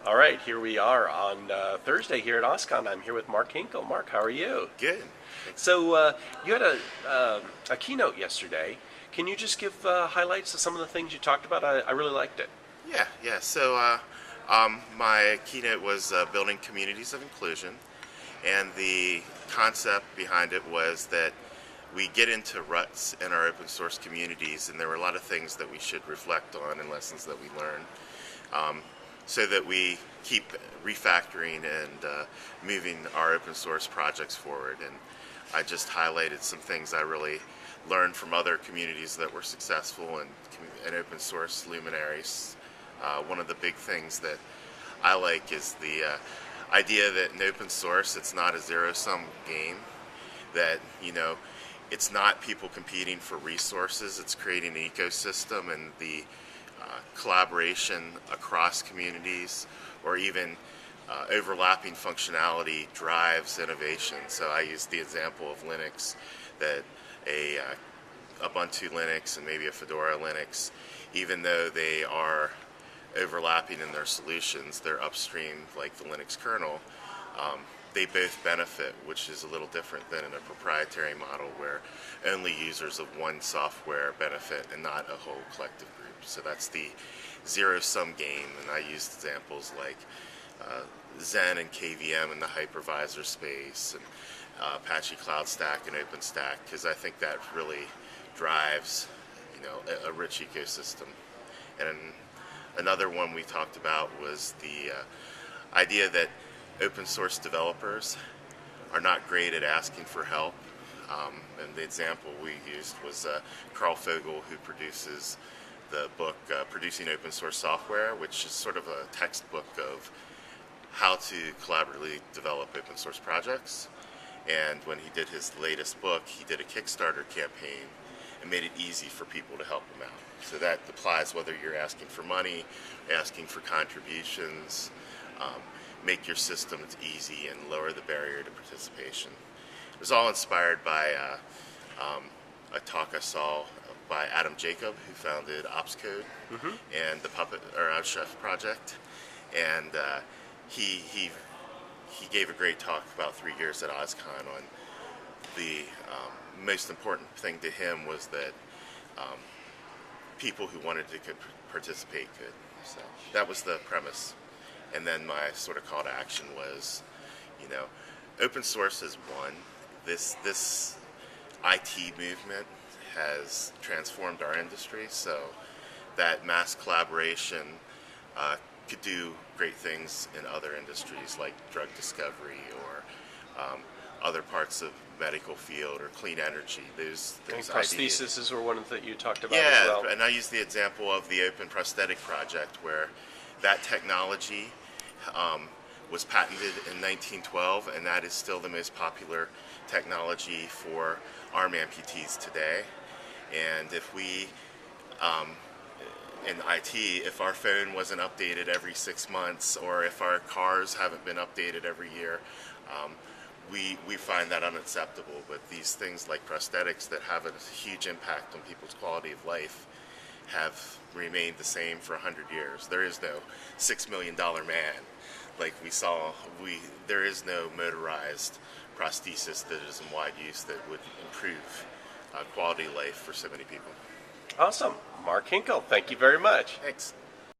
All right, here we are on Thursday here at OSCON. I'm here with Mark Hinkle. Mark, how are you? Good. Thanks. So you had a keynote yesterday. Can you just give highlights of some of the things you talked about? I really liked it. Yeah. So my keynote was building communities of inclusion, and the concept behind it was that we get into ruts in our open source communities, and there were a lot of things that we should reflect on and lessons that we learned, so that we keep refactoring and moving our open source projects forward. And I just highlighted some things I really learned from other communities that were successful and open source luminaries. One of the big things that I like is the idea that in open source it's not a zero-sum game, that it's not people competing for resources, it's creating an ecosystem, and the collaboration across communities or even overlapping functionality drives innovation. So I used the example of Linux, that a Ubuntu Linux and maybe a Fedora Linux, even though they are overlapping in their solutions, they're upstream like the Linux kernel, they both benefit, which is a little different than in a proprietary model where only users of one software benefit and not a whole collective group. So that's the zero-sum game, and I used examples like Zen and KVM in the hypervisor space, and Apache Cloud Stack and OpenStack, because I think that really drives a rich ecosystem. And another one we talked about was the idea that open source developers are not great at asking for help. And the example we used was Carl Fogel, who produces the book Producing Open Source Software, which is sort of a textbook of how to collaboratively develop open source projects. And when he did his latest book, he did a Kickstarter campaign and made it easy for people to help him out. So that applies whether you're asking for money, asking for contributions. Make your systems easy and lower the barrier to participation. It was all inspired by a talk I saw by Adam Jacob, who founded OpsCode and the Chef project, and he gave a great talk about 3 years at OSCON on the most important thing to him was that people who wanted to participate could. So that was the premise. And then my sort of call to action was, open source is one. This IT movement has transformed our industry, so that mass collaboration could do great things in other industries like drug discovery or other parts of medical field or clean energy. Those prosthesis were one that you talked about as well. And I used the example of the Open Prosthetic Project, where that technology was patented in 1912, and that is still the most popular technology for arm amputees today. And if we, in IT, if our phone wasn't updated every 6 months, or if our cars haven't been updated every year, we find that unacceptable. But these things like prosthetics that have a huge impact on people's quality of life have remained the same for 100 years. There is no $6 million man like we saw. There is no motorized prosthesis that is in wide use that would improve quality of life for so many people. Awesome. Mark Hinkle, thank you very much. Thanks.